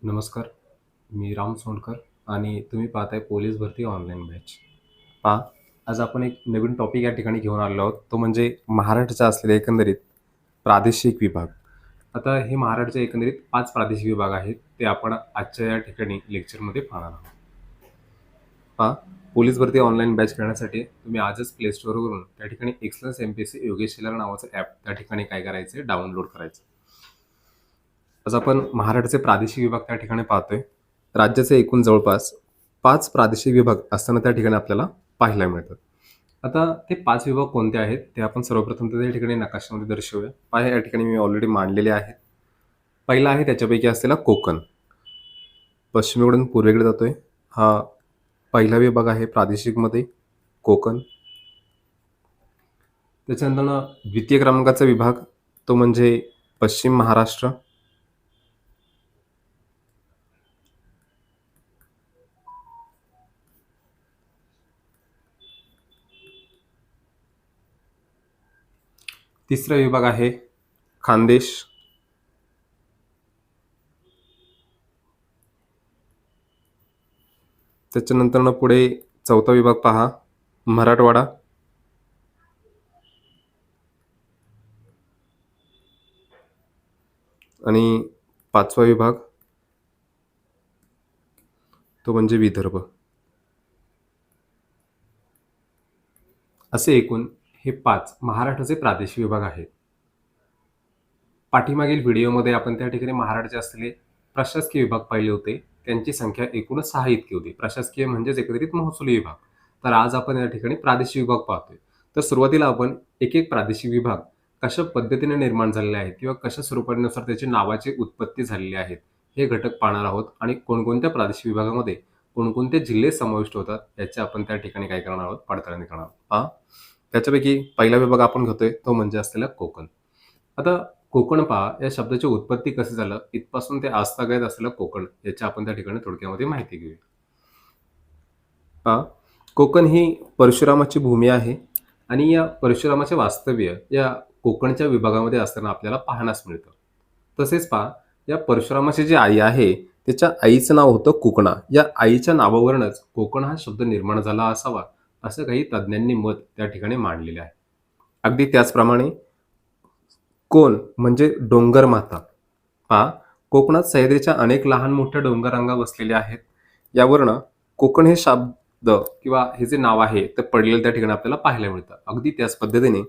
नमस्कार. मी राम सोंडकर आणि तुम्ही पाहताय पोलीस भरती ऑनलाईन बॅच. पहा, आज आपण एक नवीन टॉपिक या ठिकाणी घेऊन आलेलो आहोत. तो म्हणजे महाराष्ट्राचा असलेले एकंदरीत प्रादेशिक विभाग. आता हे महाराष्ट्राचे एकंदरीत 5 प्रादेशिक विभाग आहेत. ते आपण आजच्या या ठिकाणी लेक्चरमध्ये पाहणार आहोत. पहा, पोलीस भरती ऑनलाईन बॅच करण्यासाठी तुम्ही आजच प्ले स्टोअरवरून त्या ठिकाणी एक्सलन्स एमपीएससी योगेश शिलार नावाचं ॲप त्या ठिकाणी काय करायचं आहे, डाउनलोड करायचं. आज आपण महाराष्ट्राचे प्रादेशिक विभाग त्या ठिकाणी पाहतोय. राज्याचे एकूण जवळपास 5 प्रादेशिक विभाग असताना त्या ठिकाणी आपल्याला पाहायला मिळतात. आता ते 5 विभाग कोणते आहेत ते आपण सर्वप्रथम तर त्या ठिकाणी नकाशामध्ये दर्शवूया. पहा, या ठिकाणी मी ऑलरेडी मांडलेले आहेत. पहिला आहे त्याच्यापैकी असलेला कोकण. पश्चिमेकडून पूर्वेकडे जातोय. हा पहिला विभाग आहे प्रादेशिकमध्ये कोकण. त्याच्यानंतर द्वितीय क्रमांकाचा विभाग तो म्हणजे पश्चिम महाराष्ट्र. तिसरा विभाग आहे खानदेश. त्याच्यानंतर पुढे चौथा विभाग पहा मराठवाडा. आणि पाचवा विभाग तो म्हणजे विदर्भ. असे एकूण हे 5 महाराष्ट्राचे प्रादेशिक विभाग आहेत. पाठीमागील व्हिडिओमध्ये आपण त्या ठिकाणी महाराष्ट्राचे असलेले प्रशासकीय विभाग पाहिले होते. त्यांची संख्या एकूणच 6 इतकी होती. प्रशासकीय म्हणजेच एकत्रित महसुली विभाग. तर आज आपण या ठिकाणी प्रादेशिक विभाग पाहतोय. तर सुरुवातीला आपण एक प्रादेशिक विभाग कशा पद्धतीने निर्माण झालेले आहेत किंवा कशा स्वरूपानुसार त्याची नावाची उत्पत्ती झालेली आहेत हे घटक पाहणार आहोत आणि कोणकोणत्या प्रादेशिक विभागामध्ये कोणकोणते जिल्हे समाविष्ट होतात याचे आपण त्या ठिकाणी काय करणार आहोत, पडताळणी करणार आहोत. पहा, त्याच्यापैकी पहिला विभाग आपण घेतोय तो म्हणजे असलेला कोकण. आता कोकण पहा, या शब्दाची उत्पत्ती कशी झालं इथपासून ते आजतागायत असलेलं कोकण याची आपण त्या ठिकाणी थोडक्यामध्ये माहिती घेऊया. पहा, कोकण ही परशुरामाची भूमी आहे आणि या परशुरामाचे वास्तव्य या कोकणच्या विभागामध्ये असताना आपल्याला पाहण्यास मिळतं. तसेच पहा, या परशुरामाची जी आई आहे त्याच्या आईचं नाव होतं कोकणा. या आईच्या नावावरूनच कोकण हा शब्द निर्माण झाला असावा असं काही तज्ज्ञांनी मत त्या ठिकाणी मांडलेले आहे. अगदी त्याचप्रमाणे कोण म्हणजे डोंगर माता. पहा, कोकणात सह्याद्रीच्या अनेक लहान मोठ्या डोंगररांगा वसलेल्या आहेत. यावरनं कोकण हे शब्द किंवा हे जे नाव आहे ते पडलेलं त्या ठिकाणी आपल्याला पाहायला मिळतं. अगदी त्याच पद्धतीने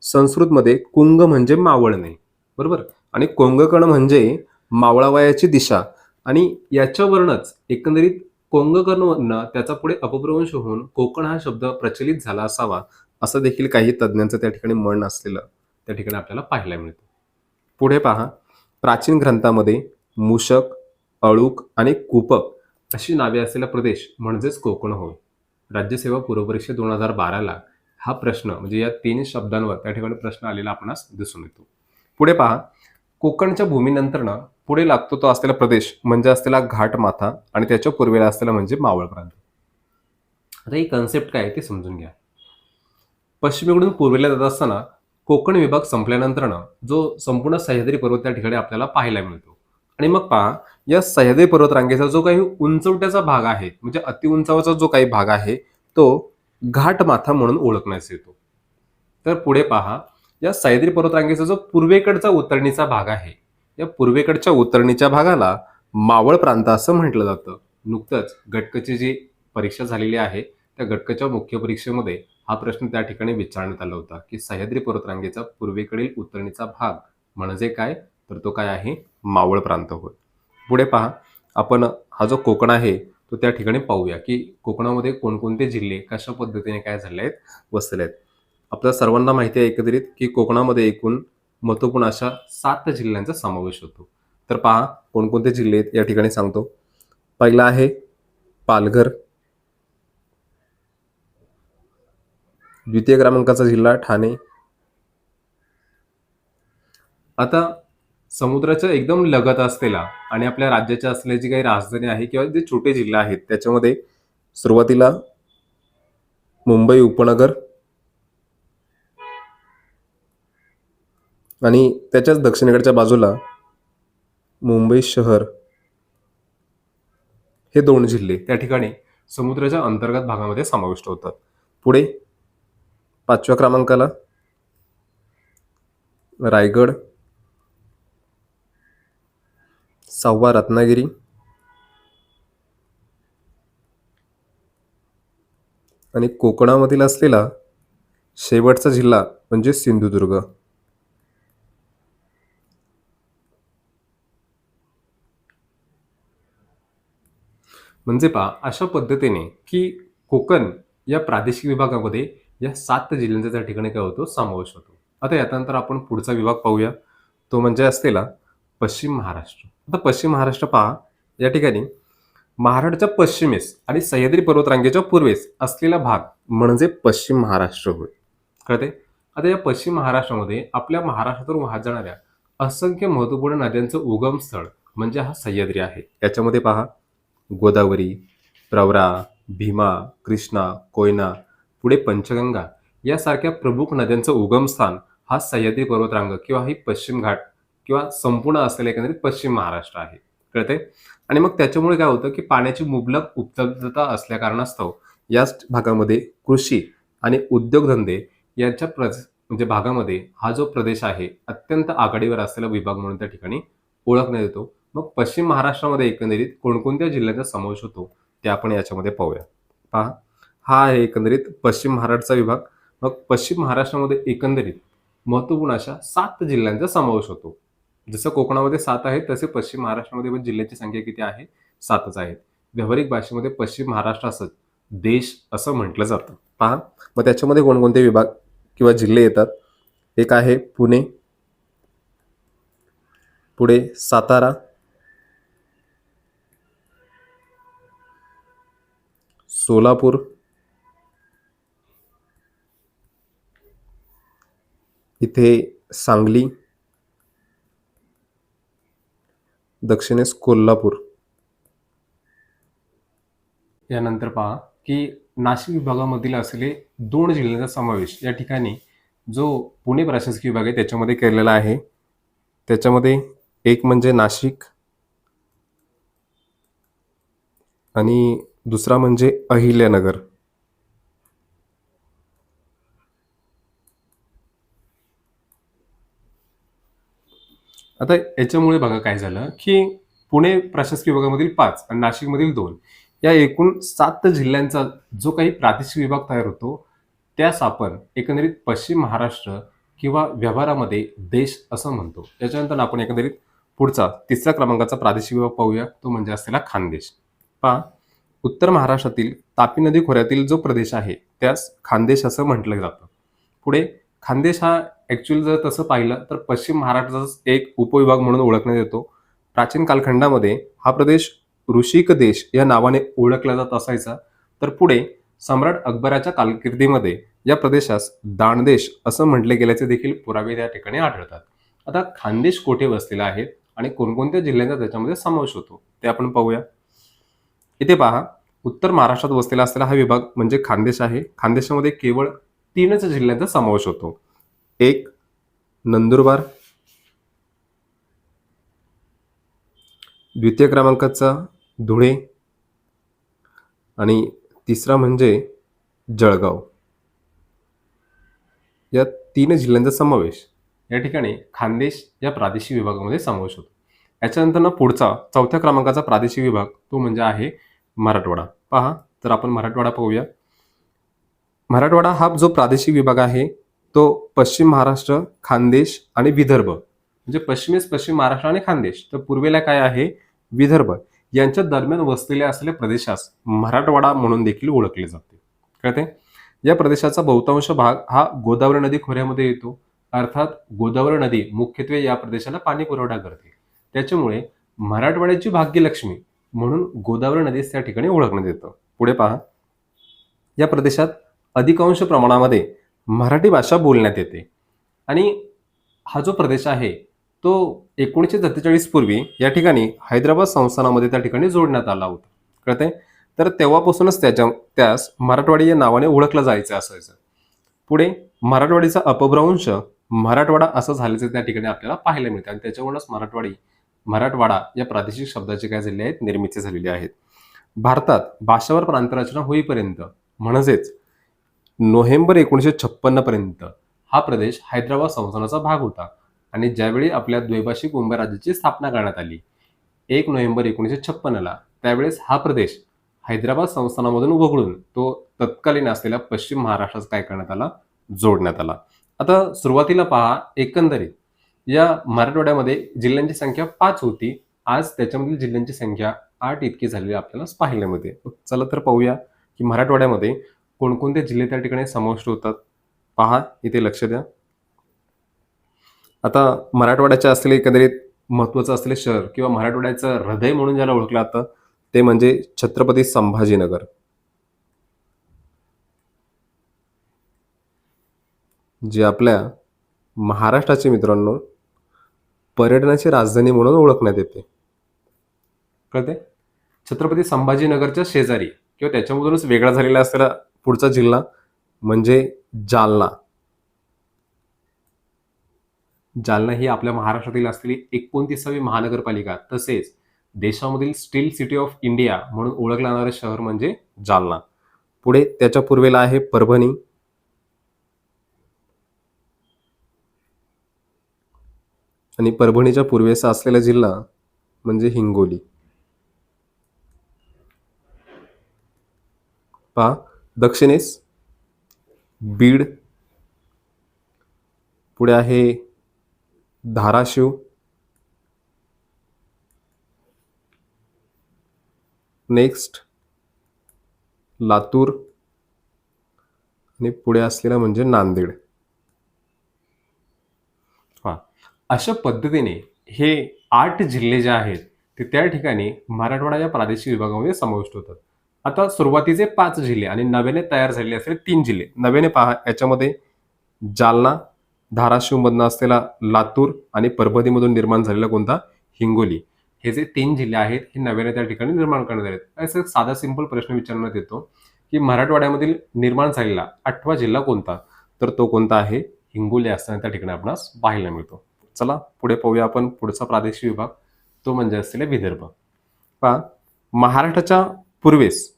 संस्कृतमध्ये कुंग म्हणजे मावळणे, बरोबर, आणि कोंगकण म्हणजे मावळावयाची दिशा. आणि याच्यावरूनच एकंदरीत कोंगकर्णवरनं त्याचा पुढे अपभ्रंश होऊन कोकण हा शब्द प्रचलित झाला असावा असं देखील काही तज्ज्ञांचं त्या ठिकाणी मन असलेलं त्या ठिकाणी आपल्याला पाहायला मिळतं. पुढे पहा, प्राचीन ग्रंथामध्ये मूषक, अळूक आणि कूपक अशी नावे असलेला प्रदेश म्हणजेच कोकण होय. राज्यसेवा पूर्वपरीक्षा 2012ला हा प्रश्न म्हणजे या 3 शब्दांवर त्या ठिकाणी प्रश्न आलेला आपणास दिसून येतो. पुढे पहा, कोकणच्या भूमीनंतरनं पुढे लागतो तो असलेला प्रदेश म्हणजे असलेला घाटमाथा आणि त्याच्या पूर्वेला असलेला म्हणजे मावळ प्रांत. आता ही कन्सेप्ट काय आहे ते समजून घ्या. पश्चिमेकडून पूर्वेला जात असताना कोकण विभाग संपल्यानंतरनं जो संपूर्ण सह्याद्री पर्वत त्या ठिकाणी आपल्याला पाहायला मिळतो. आणि मग पहा, या सह्याद्री पर्वतरांगेचा जो काही उंचवट्याचा भाग आहे म्हणजे अतिउंचावाचा जो काही भाग आहे तो घाटमाथा म्हणून ओळखण्यात येतो. तर पुढे पहा, या सह्याद्री पर्वतरांगेचा जो पूर्वेकडचा उतरणीचा भाग आहे या पूर्वेकडच्या उतरणीच्या भागाला मावळ प्रांत असं म्हटलं जातं. नुकतंच गटकची जी परीक्षा झालेली आहे त्या गटकच्या मुख्य परीक्षेमध्ये हा प्रश्न त्या ठिकाणी विचारण्यात आला होता की सह्याद्री पर्वतरांगेचा पूर्वेकडील उतरणीचा भाग म्हणजे काय, तर तो काय आहे, मावळ प्रांत होय. पुढे पहा, आपण हा जो कोकण आहे तो त्या ठिकाणी पाहूया की कोकणामध्ये कोणकोणते जिल्हे कशा पद्धतीने काय झाले आहेत, वसले आहेत. आपल्या सर्वांना माहिती आहे एकंदरीत की कोकणामध्ये एकूण महत्त्वपूर्ण अशा 7 जिल्ह्यांचा समावेश होतो. तर पहा, कोणकोणते जिल्हे आहेत या ठिकाणी सांगतो. पहिला आहे पालघर. द्वितीय क्रमांकाचा जिल्हा ठाणे. आता समुद्राच्या एकदम लगत असलेला आणि आपल्या राज्याच्या असलेली जी काही राजधानी आहे किंवा जे छोटे जिल्हे आहेत त्याच्यामध्ये सुरुवातीला मुंबई उपनगर आणि त्याच्याच दक्षिणेकडच्या बाजूला मुंबई शहर हे 2 जिल्हे त्या ठिकाणी समुद्राच्या अंतर्गत भागामध्ये समाविष्ट होतात. पुढे 5व्या क्रमांकाला रायगड, 6वा रत्नागिरी, आणि कोकणामधील असलेला शेवटचा जिल्हा म्हणजे सिंधुदुर्ग. म्हणजे पहा अशा पद्धतीने की कोकण या प्रादेशिक विभागामध्ये या 7 जिल्ह्यांचा त्या ठिकाणी काय होतो समावेश होतो. आता यानंतर आपण पुढचा विभाग पाहूया, तो म्हणजे असलेला पश्चिम महाराष्ट्र. आता पश्चिम महाराष्ट्र पहा, या ठिकाणी महाराष्ट्राच्या पश्चिमेस आणि सह्याद्री पर्वतरांगेच्या पूर्वेस असलेला भाग म्हणजे पश्चिम महाराष्ट्र होय. कळते? आता या पश्चिम महाराष्ट्रामध्ये आपल्या महाराष्ट्रातून वाहत जाणाऱ्या असंख्य महत्वपूर्ण नद्यांचं उगम स्थळ म्हणजे हा सह्याद्री आहे. याच्यामध्ये पहा गोदावरी, प्रवरा, भीमा, कृष्णा, कोयना, पुढे पंचगंगा यासारख्या प्रमुख नद्यांचं उगमस्थान हा सह्याद्री पर्वतरांग किंवा ही पश्चिम घाट किंवा संपूर्ण असलेला एकंदरीत पश्चिम महाराष्ट्र आहे. कळते? आणि मग त्याच्यामुळे काय होतं की पाण्याची मुबलक उपलब्धता असल्या कारणास्तव याच भागामध्ये कृषी आणि उद्योगधंदे यांच्या म्हणजे भागामध्ये हा जो प्रदेश आहे अत्यंत आघाडीवर असलेला विभाग म्हणून त्या ठिकाणी ओळखण्यात येतो. मग पश्चिम महाराष्ट्रामध्ये एकंदरीत कोणकोणत्या जिल्ह्यांचा समावेश होतो ते आपण याच्यामध्ये पाहूया. पहा, हा आहे एकंदरीत पश्चिम महाराष्ट्राचा विभाग. मग पश्चिम महाराष्ट्रामध्ये एकंदरीत महत्वपूर्ण अशा 7 जिल्ह्यांचा समावेश होतो. जसं कोकणामध्ये 7 आहेत तसे पश्चिम महाराष्ट्रामध्ये पण जिल्ह्यांची संख्या किती आहे? 7च आहेत. व्यावहारिक भाषेमध्ये पश्चिम महाराष्ट्रासच देश असं म्हटलं जातं. पहा, मग त्याच्यामध्ये कोणकोणते विभाग किंवा जिल्हे येतात? एक आहे पुणे, पुढे सातारा, सोलापूर, इथे सांगली, दक्षिणेस कोल्हापूर. यानंतर पहा की नाशिक विभागामधील असलेले 2 जिल्ह्यांचा समावेश या ठिकाणी जो पुणे प्रशासकीय विभाग आहे त्याच्यामध्ये केलेला आहे. त्याच्यामध्ये एक म्हणजे नाशिक आणि दुसरा म्हणजे अहिल्यानगर. आता याच्यामुळे बघा काय झालं की पुणे प्रशासकीय विभागामधील 5 आणि नाशिकमधील 2 या एकूण 7 जिल्ह्यांचा जो काही प्रादेशिक विभाग तयार होतो त्यास आपण एकंदरीत पश्चिम महाराष्ट्र किंवा व्यवहारामध्ये देश असं म्हणतो. त्याच्यानंतर आपण एकंदरीत पुढचा 3रा क्रमांकाचा प्रादेशिक विभाग पाहूया, तो म्हणजे असलेला खानदेश. पहा, उत्तर महाराष्ट्रातील तापी नदी खोऱ्यातील जो प्रदेश आहे त्यास खानदेश असं म्हटलं जातं. पुढे खानदेश हा ॲक्च्युअली जर तसं पाहिलं तर पश्चिम महाराष्ट्राचाच एक उपविभाग म्हणून ओळखण्यात येतो. प्राचीन कालखंडामध्ये हा प्रदेश ऋषिक देश या नावाने ओळखला जात असायचा. तर पुढे सम्राट अकबराच्या कारकिर्दीमध्ये या प्रदेशास दांडदेश असं म्हटले गेल्याचे देखील पुरावे त्या ठिकाणी आढळतात. आता खानदेश कोठे वसलेला आहे आणि कोणकोणत्या जिल्ह्यांचा त्याच्यामध्ये समावेश होतो ते आपण पाहूया. इथे पहा, उत्तर महाराष्ट्रात वसलेला असलेला हा विभाग म्हणजे खानदेश आहे. खानदेशामध्ये केवळ 3च जिल्ह्यांचा समावेश होतो. एक नंदुरबार, द्वितीय क्रमांकाचा धुळे आणि 3रा म्हणजे जळगाव. या 3 जिल्ह्यांचा समावेश या ठिकाणी खानदेश या प्रादेशिक विभागामध्ये समावेश होतो. याच्यानंतर पुढचा 4थ्या क्रमांकाचा प्रादेशिक विभाग तो म्हणजे आहे मराठवाडा. पहा, तर आपण मराठवाडा पाहूया. मराठवाडा हा जो प्रादेशिक विभाग आहे तो पश्चिम महाराष्ट्र, खानदेश आणि विदर्भ म्हणजे पश्चिमेस पश्चिम महाराष्ट्र आणि खानदेश तर पूर्वेला काय आहे विदर्भ यांच्या दरम्यान वसलेल्या असलेल्या प्रदेशास मराठवाडा म्हणून देखील ओळखले जाते. कळते? या प्रदेशाचा बहुतांश भाग हा गोदावरी नदी खोऱ्यामध्ये येतो. अर्थात गोदावरी नदी मुख्यत्वे या प्रदेशाला पाणी पुरवठा करते. त्याच्यामुळे मराठवाड्याची भाग्यलक्ष्मी म्हणून गोदावरी नदीस त्या ठिकाणी ओळखण्यात येतं. पुढे पहा, या प्रदेशात अधिकांश प्रमाणामध्ये मराठी भाषा बोलण्यात येते आणि हा जो प्रदेश आहे तो 1947 पूर्वी या ठिकाणी हैदराबाद संस्थानामध्ये त्या ठिकाणी जोडण्यात आला होता. कळते? तर तेव्हापासूनच त्यास मराठवाडी या नावाने ओळखलं जायचं असायचं. पुढे मराठवाडीचा अपभ्रंश मराठवाडा असं झाल्याचं त्या ठिकाणी आपल्याला पाहायला मिळतं आणि त्याच्यावरूनच मराठवाडा या प्रादेशिक शब्दाचे काय झाले आहेत निर्मिती झालेली आहेत. भारतात भाषावर प्रांतरचना होईपर्यंत म्हणजेच नोव्हेंबर 1956 पर्यंत हा प्रदेश हैदराबाद संस्थानाचा भाग होता आणि ज्यावेळी आपल्या द्वैभाषिक मुंबई राज्याची स्थापना करण्यात आली 1 नोव्हेंबर 1956ला, त्यावेळेस हा प्रदेश हैदराबाद संस्थानामधून वगळून तो तत्कालीन असलेल्या पश्चिम महाराष्ट्रात काय करण्यात आला, जोडण्यात आला. आता सुरुवातीला पहा, एकंदरीत या मराठवाड्यामध्ये जिल्ह्यांची संख्या 5 होती. आज त्याच्यामधील जिल्ह्यांची संख्या 8 इतकी झालेली आपल्याला पाहायला मिळते. चला तर पाहूया की मराठवाड्यामध्ये कोणकोणते जिल्हे त्या ठिकाणी समाविष्ट होतात. पहा, इथे लक्ष द्या. आता मराठवाड्याच्या असलेले एकंदरीत महत्त्वाचं असलेले शहर किंवा मराठवाड्याचं हृदय म्हणून ज्याला ओळखलं जातं ते म्हणजे छत्रपती संभाजीनगर, जे आपल्या महाराष्ट्राचे मित्रांनो पर्यटनाची राजधानी म्हणून ओळखण्यात येते. कळते? छत्रपती संभाजीनगरच्या शेजारी किंवा त्याच्यामधूनच वेगळा झालेला असलेला पुढचा जिल्हा म्हणजे जालना. जालना ही आपल्या महाराष्ट्रातील असलेली 29वी महानगरपालिका तसेच देशामधील स्टील सिटी ऑफ इंडिया म्हणून ओळखलं जाणारे शहर म्हणजे जालना. पुढे त्याच्या पूर्वेला आहे परभणी, आणि परभणीच्या पूर्वेचा असलेला जिल्हा म्हणजे हिंगोली. पहा, दक्षिणेस बीड, पुढे आहे धाराशिव, नेक्स्ट लातूर, आणि पुढे असलेला म्हणजे नांदेड. अशा पद्धतीने हे 8 जिल्हे जे आहेत ते त्या ठिकाणी मराठवाडा या प्रादेशिक विभागामध्ये समाविष्ट होतात. आता सुरुवातीचे 5 जिल्हे आणि नव्याने तयार झालेले असलेले 3 जिल्हे. नव्याने पहा, याच्यामध्ये जालना, धाराशिवमधनं असलेला लातूर आणि परभणीमधून निर्माण झालेला कोणता, हिंगोली. हे जे 3 जिल्हे आहेत हे नव्याने त्या ठिकाणी निर्माण करण्यात आले. असं एक साधा सिंपल प्रश्न विचारण्यात येतो की मराठवाड्यामधील निर्माण झालेला 8वा जिल्हा कोणता, तर तो कोणता आहे, हिंगोली असताना त्या ठिकाणी आपणास पाहायला मिळतो. चला पुढे पाहूया आपण पुढचा प्रादेशिक विभाग, तो म्हणजे असलेला विदर्भ. पहा, महाराष्ट्राच्या पूर्वेस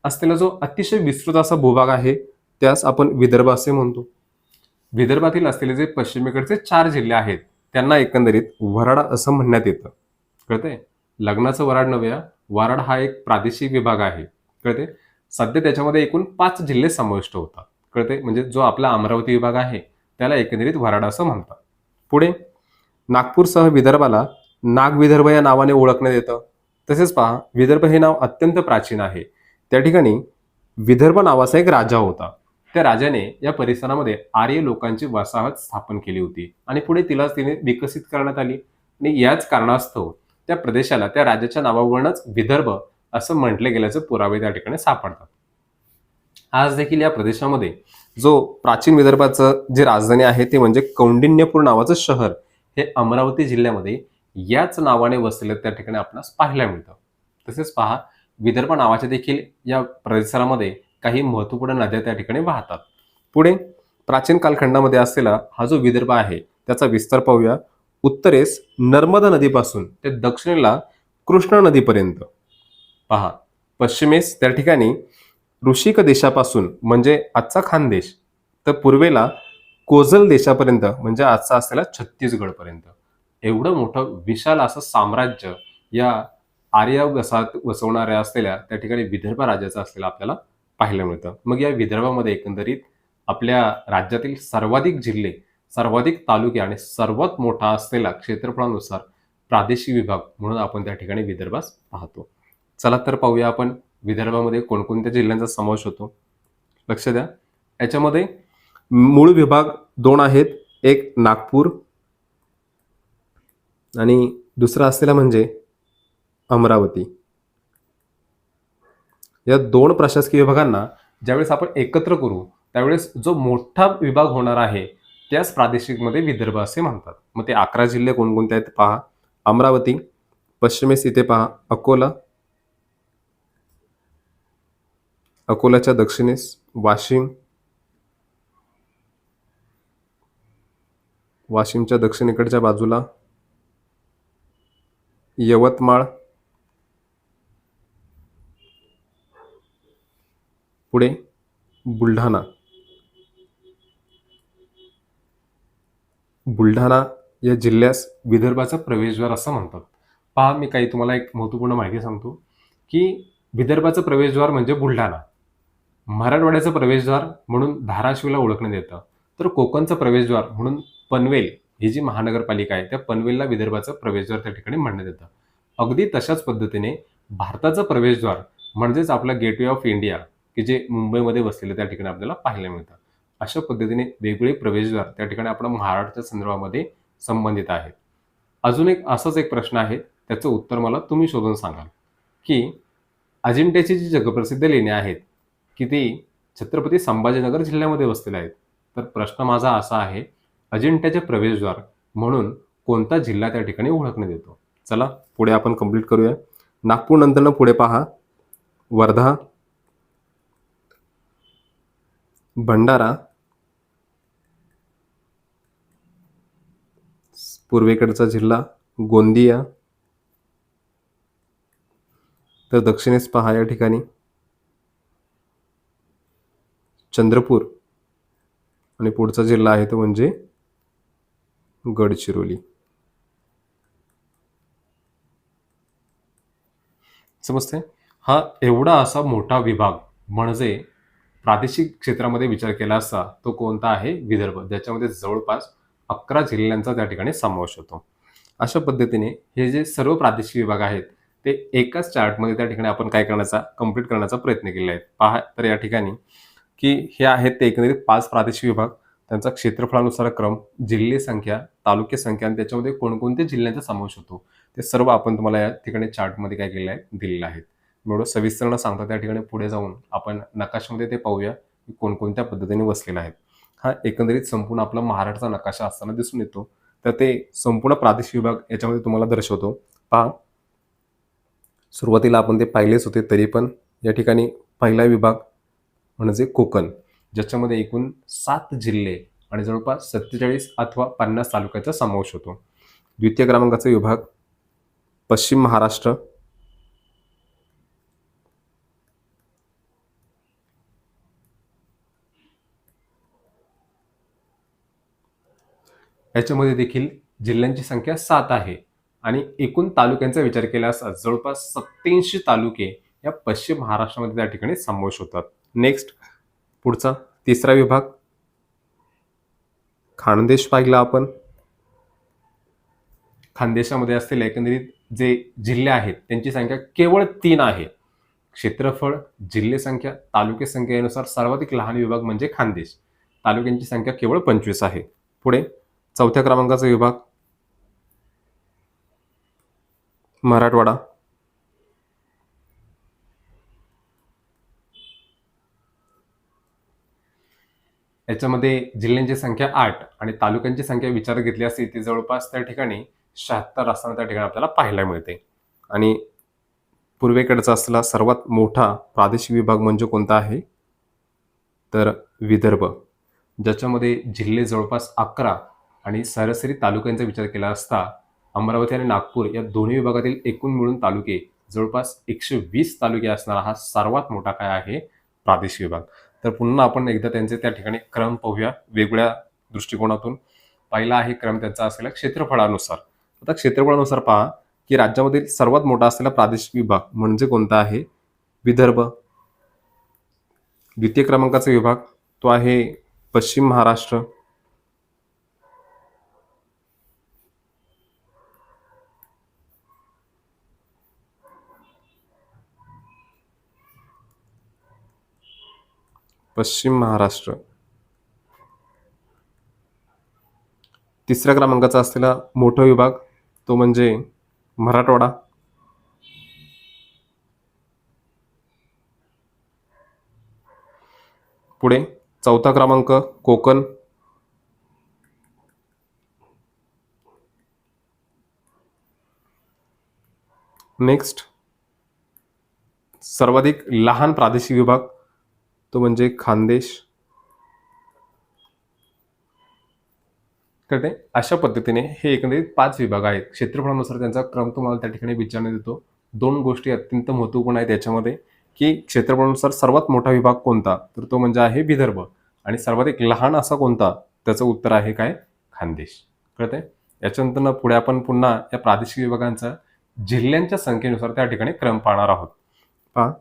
असलेला जो अतिशय विस्तृत असा भूभाग आहे त्यास आपण विदर्भ असे म्हणतो. विदर्भातील असलेले जे पश्चिमेकडचे 4 जिल्हे आहेत त्यांना एकंदरीत वराड असं म्हणण्यात येतं. कळते? लग्नाचं वराड नव्हे, वराड हा एक प्रादेशिक विभाग आहे. कळते? सध्या त्याच्यामध्ये एकूण 5 जिल्हे समाविष्ट होतात. कळते? म्हणजे जो आपला अमरावती विभाग आहे त्याला एकंदरीत वराड असं म्हणतात. पुढे नागपूरसह विदर्भाला नाग विदर्भ या नावाने ओळखण्यात येतं. तसेच पहा, विदर्भ हे नाव अत्यंत प्राचीन आहे. त्या ठिकाणी विदर्भ नावाचा एक राजा होता. त्या राजाने या परिसरामध्ये आर्य लोकांची वसाहत स्थापन केली होती आणि पुढे तिने विकसित करण्यात आली आणि याच कारणास्तव त्या प्रदेशाला त्या राजाच्या नावावरूनच विदर्भ असं म्हटले गेल्याचे पुरावे त्या ठिकाणी सापडतात. आज देखील या प्रदेशामध्ये जो प्राचीन विदर्भाचं जे राजधानी आहे ते म्हणजे कौंडिन्यपूर नावाचं शहर हे अमरावती जिल्ह्यामध्ये याच नावाने वसलेलं त्या ठिकाणी आपणास पाहायला मिळतं. तसेच पहा, विदर्भ नावाच्या देखील या परिसरामध्ये काही महत्त्वपूर्ण नद्या त्या ठिकाणी वाहतात. पुढे प्राचीन कालखंडामध्ये असलेला हा जो विदर्भ आहे त्याचा विस्तार पाहूया. उत्तरेस नर्मदा नदीपासून ते दक्षिणेला कृष्णा नदीपर्यंत. पहा, पश्चिमेस त्या ठिकाणी ऋषिक देशापासून म्हणजे आजचा खानदेश, तर पूर्वेला कोझल देशापर्यंत म्हणजे आजचा असलेला छत्तीसगडपर्यंत. एवढं मोठं विशाल असं साम्राज्य या आर्य वसवणाऱ्या असलेल्या त्या ठिकाणी विदर्भ राज्याचा असलेला आपल्याला पाहायला मिळतं. मग या विदर्भामध्ये एकंदरीत आपल्या राज्यातील सर्वाधिक जिल्हे, सर्वाधिक तालुके आणि सर्वात मोठा असलेला क्षेत्रफळानुसार प्रादेशिक विभाग म्हणून आपण त्या ठिकाणी विदर्भास पाहतो. चला तर पाहूया आपण विदर्भामध्ये कोणकोणत्या जिल्ह्यांचा समावेश होतो. लक्ष द्या, याच्यामध्ये मूळ विभाग 2 आहेत. एक नागपूर आणि दुसरा असलेला म्हणजे अमरावती. या 2 प्रशासकीय विभागांना ज्यावेळेस आपण एकत्र करू त्यावेळेस जो मोठा विभाग होणार आहे त्याच प्रादेशिकमध्ये विदर्भ असे म्हणतात. मग ते 11 जिल्हे कोणकोणते आहेत पहा. अमरावती, पश्चिमेस इथे पहा अकोला, अकोल्याच्या दक्षिणेस वाशिम, वाशिमच्या दक्षिणेकडच्या बाजूला यवतमाळ, पुढे बुलढाणा. बुलढाणा या जिल्ह्यास विदर्भाचा प्रवेशद्वार असं म्हणतात. पहा, मी काही तुम्हाला एक महत्त्वपूर्ण माहिती सांगतो, की विदर्भाचं प्रवेशद्वार म्हणजे बुलढाणा. मराठवाड्याचं प्रवेशद्वार म्हणून धाराशिवला ओळखण्यात येतं. तर कोकणचं प्रवेशद्वार म्हणून पनवेल ही जी महानगरपालिका आहे, त्या पनवेलला विदर्भाचं प्रवेशद्वार त्या ठिकाणी म्हणण्यात येतं. अगदी तशाच पद्धतीने भारताचं प्रवेशद्वार म्हणजेच आपला गेटवे ऑफ इंडिया, की जे मुंबईमध्ये वसलेलं त्या ठिकाणी आपल्याला पाहायला मिळतं. अशा पद्धतीने वेगवेगळे प्रवेशद्वार त्या ठिकाणी आपल्या महाराष्ट्राच्या संदर्भामध्ये संबंधित आहेत. अजून एक असाच एक प्रश्न आहे, त्याचं उत्तर मला तुम्ही शोधून सांगाल, की अजिंठ्याची जी जगप्रसिद्ध लेणी आहेत, की ती छत्रपती संभाजीनगर जिल्ह्यामध्ये वसलेल्या आहेत. तर प्रश्न माझा असा आहे, अजिंठ्याचे प्रवेशद्वार म्हणून कोणता जिल्हा त्या ठिकाणी ओळखण्यात येतो? चला पुढे आपण कंप्लीट करूया. नागपूर नंतरनं पुढे पहा, वर्धा, भंडारा, पूर्वेकडचा जिल्हा गोंदिया, तर दक्षिणेस पहा या ठिकाणी चंद्रपूर आणि पुढचा जिल्हा आहे तो म्हणजे गडचिरोली. समजते? हा एवढा असा मोठा विभाग म्हणजे प्रादेशिक क्षेत्रामध्ये विचार केला असता तो कोणता आहे? विदर्भ, ज्याच्यामध्ये जवळपास 11 जिल्ह्यांचा त्या ठिकाणी समावेश होतो. अशा पद्धतीने हे जे सर्व प्रादेशिक विभाग आहेत ते एकाच चार्टमध्ये त्या ठिकाणी आपण काय करण्याचा कंप्लीट करण्याचा प्रयत्न केला आहे. पहा, तर या ठिकाणी की हे आहेत ते एकंदरीत 5 प्रादेशिक विभाग, त्यांचा क्षेत्रफळानुसार क्रम, जिल्हे संख्या, तालुके संख्या आणि त्याच्यामध्ये कोणकोणत्या जिल्ह्यांचा समावेश होतो ते सर्व आपण तुम्हाला या ठिकाणी चार्टमध्ये काय केलेलं आहे, दिलेलं आहे. एवढं सविस्तर न सांगता त्या ठिकाणी पुढे जाऊन आपण नकाशामध्ये ते पाहूया की कोणकोणत्या पद्धतीने वसलेला आहे. हा एकंदरीत संपूर्ण आपला महाराष्ट्राचा नकाशा असताना दिसून येतो. तर ते संपूर्ण प्रादेशिक विभाग याच्यामध्ये तुम्हाला दर्शवतो. पहा, सुरुवातीला आपण ते पाहिलेच होते, तरी पण या ठिकाणी पहिला विभाग म्हणजे कोकण, ज्याच्यामध्ये एकूण 7 जिल्हे आणि जवळपास 47 अथवा 50 तालुक्याचा समावेश होतो. द्वितीय क्रमांकाचा विभाग पश्चिम महाराष्ट्र, याच्यामध्ये देखील जिल्ह्यांची संख्या 7 आहे आणि एकूण तालुक्यांचा विचार केला असता जवळपास 87 तालुके या पश्चिम महाराष्ट्रामध्ये त्या ठिकाणी समावेश होतात. नेक्स्ट पुढचा तिसरा विभाग खानदेश पाहिला आपण. खानदेशामध्ये असलेले एकंदरीत जे जिल्हे आहेत त्यांची संख्या केवळ 3 आहे. क्षेत्रफळ, जिल्हे संख्या, तालुके संख्या यानुसार सर्वाधिक लहान विभाग म्हणजे खानदेश. तालुक्यांची संख्या केवळ 25 आहे. पुढे चौथ्या क्रमांकाचा विभाग मराठवाडा. याच्यामध्ये जिल्ह्यांची संख्या 8 आणि तालुक्यांची संख्या विचारात घेतली असती ती जवळपास त्या ठिकाणी 76 असताना त्या ठिकाणी आपल्याला पाहायला मिळते. आणि पूर्वेकडचा असलेला सर्वात मोठा प्रादेशिक विभाग म्हणजे कोणता आहे? तर विदर्भ, ज्याच्यामध्ये जिल्हे जवळपास 11 आणि सरासरी तालुक्यांचा विचार केला असता अमरावती आणि नागपूर या दोन्ही विभागातील एकूण मिळून तालुके जवळपास 120 तालुके असणारा हा सर्वात मोठा काय आहे? प्रादेशिक विभाग. तर पुन्हा आपण एकदा त्यांचे त्या ठिकाणी क्रम पाहूया वेगवेगळ्या दृष्टिकोनातून. पहिला आहे क्रम त्यांचा असलेला क्षेत्रफळानुसार. आता क्षेत्रफळानुसार पहा की राज्यामधील सर्वात मोठा असलेला प्रादेशिक विभाग म्हणजे कोणता आहे? विदर्भ. द्वितीय क्रमांकाचा विभाग तो आहे पश्चिम महाराष्ट्र. पश्चिम महाराष्ट्र. तिसऱ्या क्रमांकाचा असलेला मोठा विभाग तो म्हणजे मराठवाडा. पुढे चौथा क्रमांक कोकण. नेक्स्ट सर्वाधिक लहान प्रादेशिक विभाग तो म्हणजे खानदेश. कळते? अशा पद्धतीने हे एकंदरीत 5 विभाग आहेत. क्षेत्रफळानुसार त्यांचा क्रम तुम्हाला त्या ठिकाणी विचारण्यात येतो. 2 गोष्टी अत्यंत महत्त्वपूर्ण आहेत याच्यामध्ये. की क्षेत्रफळानुसार सर्वात मोठा विभाग कोणता, तर तो म्हणजे आहे विदर्भ. आणि सर्वाधिक लहान असा कोणता, त्याचं उत्तर आहे काय, खानदेश. कळतंय? याच्यानंतर पुढे आपण पुन्हा या प्रादेशिक विभागांचा जिल्ह्यांच्या संख्येनुसार त्या ठिकाणी क्रम पाहणार आहोत. पहा,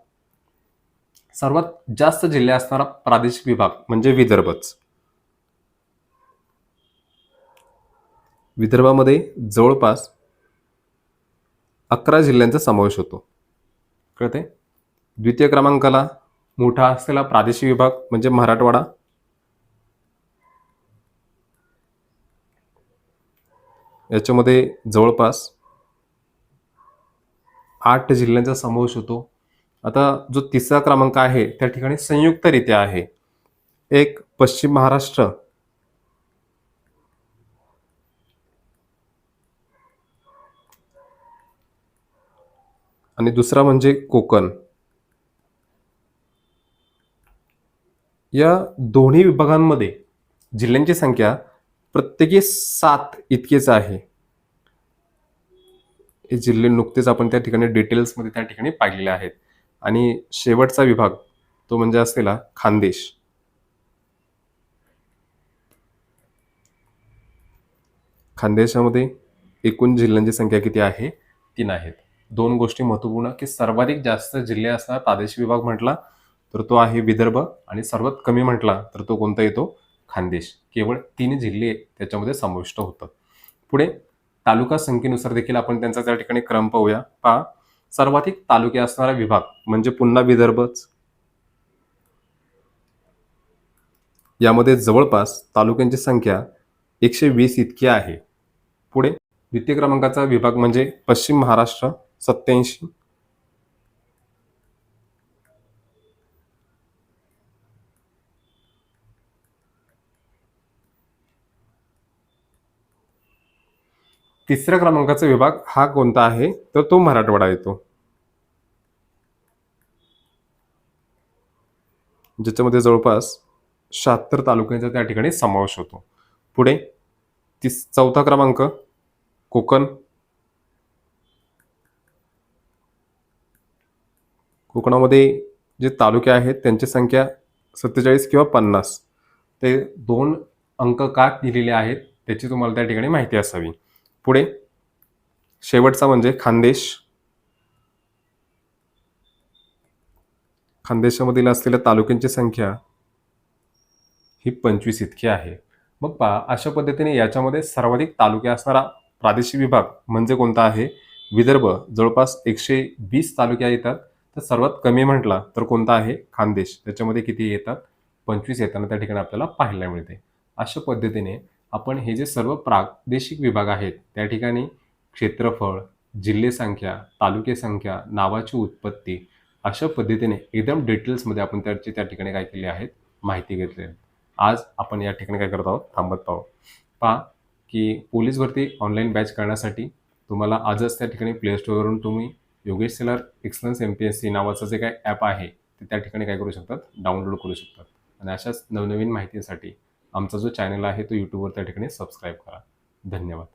सर्वात जास्त जिल्हे असणारा प्रादेशिक विभाग म्हणजे विदर्भच. विदर्भामध्ये जवळपास 11 जिल्ह्यांचा समावेश होतो. कळते? द्वितीय क्रमांकाला मोठा असलेला प्रादेशिक विभाग म्हणजे मराठवाडा. याच्यामध्ये जवळपास 8 जिल्ह्यांचा समावेश होतो. आता जो तिसरा क्रमांक आहे त्या ठिकाणी संयुक्तरित्या आहे. एक पश्चिम महाराष्ट्र, आणि दुसरा म्हणजे कोकण. या दोन्ही विभागांमध्ये जिल्ह्यांची संख्या प्रत्येकी 7 इतकीच आहे. हे जिल्हे नुकतेच आपण त्या ठिकाणी डिटेल्समध्ये त्या ठिकाणी पाहिलेले आहेत. आणि शेवटचा विभाग तो म्हणजे असलेला खानदेश. खानदेशामध्ये एकूण जिल्ह्यांची संख्या किती आहे, 3 आहेत. 2 गोष्टी महत्त्वपूर्ण, की सर्वाधिक जास्त जिल्हे असणारा प्रादेशिक विभाग म्हटला तर तो आहे विदर्भ, आणि सर्वात कमी म्हटला तर तो कोणता येतो, खानदेश. केवळ 3 जिल्हे त्याच्यामध्ये समाविष्ट होतात. पुढे तालुका संख्येनुसार देखील आपण त्यांचा त्या ठिकाणी क्रम पाहूया. पहा, सर्वाधिक तालुके असणारा विभाग म्हणजे पुन्हा विदर्भच. यामध्ये जवळपास तालुक्यांची संख्या 120 इतकी आहे. पुढे द्वितीय क्रमांकाचा विभाग म्हणजे पश्चिम महाराष्ट्र, 87. तिसऱ्या क्रमांकाचा विभाग हा कोणता आहे, तर तो मराठवाडा येतो, ज्याच्यामध्ये जवळपास 76 तालुक्यांचा त्या ठिकाणी समावेश होतो. पुढे चौथा क्रमांक कोकण. कोकणामध्ये जे तालुके आहेत त्यांची संख्या 47 किंवा 50. ते 2 अंक का दिलेले आहेत त्याची तुम्हाला त्या ठिकाणी माहिती असावी. पुढे शेवटचा म्हणजे खानदेश. खानदेशामधील असलेल्या तालुक्यांची संख्या ही 25 इतकी आहे. मग पहा, अशा पद्धतीने याच्यामध्ये सर्वाधिक तालुके असणारा प्रादेशिक विभाग म्हणजे कोणता आहे, विदर्भ. जवळपास 120 तालुके येतात. तर सर्वात कमी म्हटला तर कोणता आहे, खानदेश. त्याच्यामध्ये किती येतात, 25 येताना त्या ठिकाणी आपल्याला पाहायला मिळते. अशा पद्धतीने आपण हे जे सर्व प्रादेशिक विभाग आहेत त्या ठिकाणी क्षेत्रफळ, जिल्हे संख्या, तालुके संख्या, नावाची उत्पत्ती, अशा पद्धतीने एकदम डिटेल्समध्ये आपण त्याची त्या ठिकाणी काय केली आहे, माहिती घेतली आहे. आज आपण या ठिकाणी काय करत आहोत, थांबत आहोत. पहा, की पोलीस भरती ऑनलाईन बॅच करण्यासाठी तुम्हाला आजच त्या ठिकाणी प्ले स्टोअरवरून तुम्ही योगेश सेलर एक्सलन्स MPSC नावाचं जे काही ॲप आहे ते त्या ठिकाणी काय करू शकतात, डाउनलोड करू शकतात. आणि अशाच नवनवीन माहितीसाठी आमचा जो चॅनल आहे तो यूट्यूबवर त्या ठिकाणी सबस्क्राईब करा. धन्यवाद.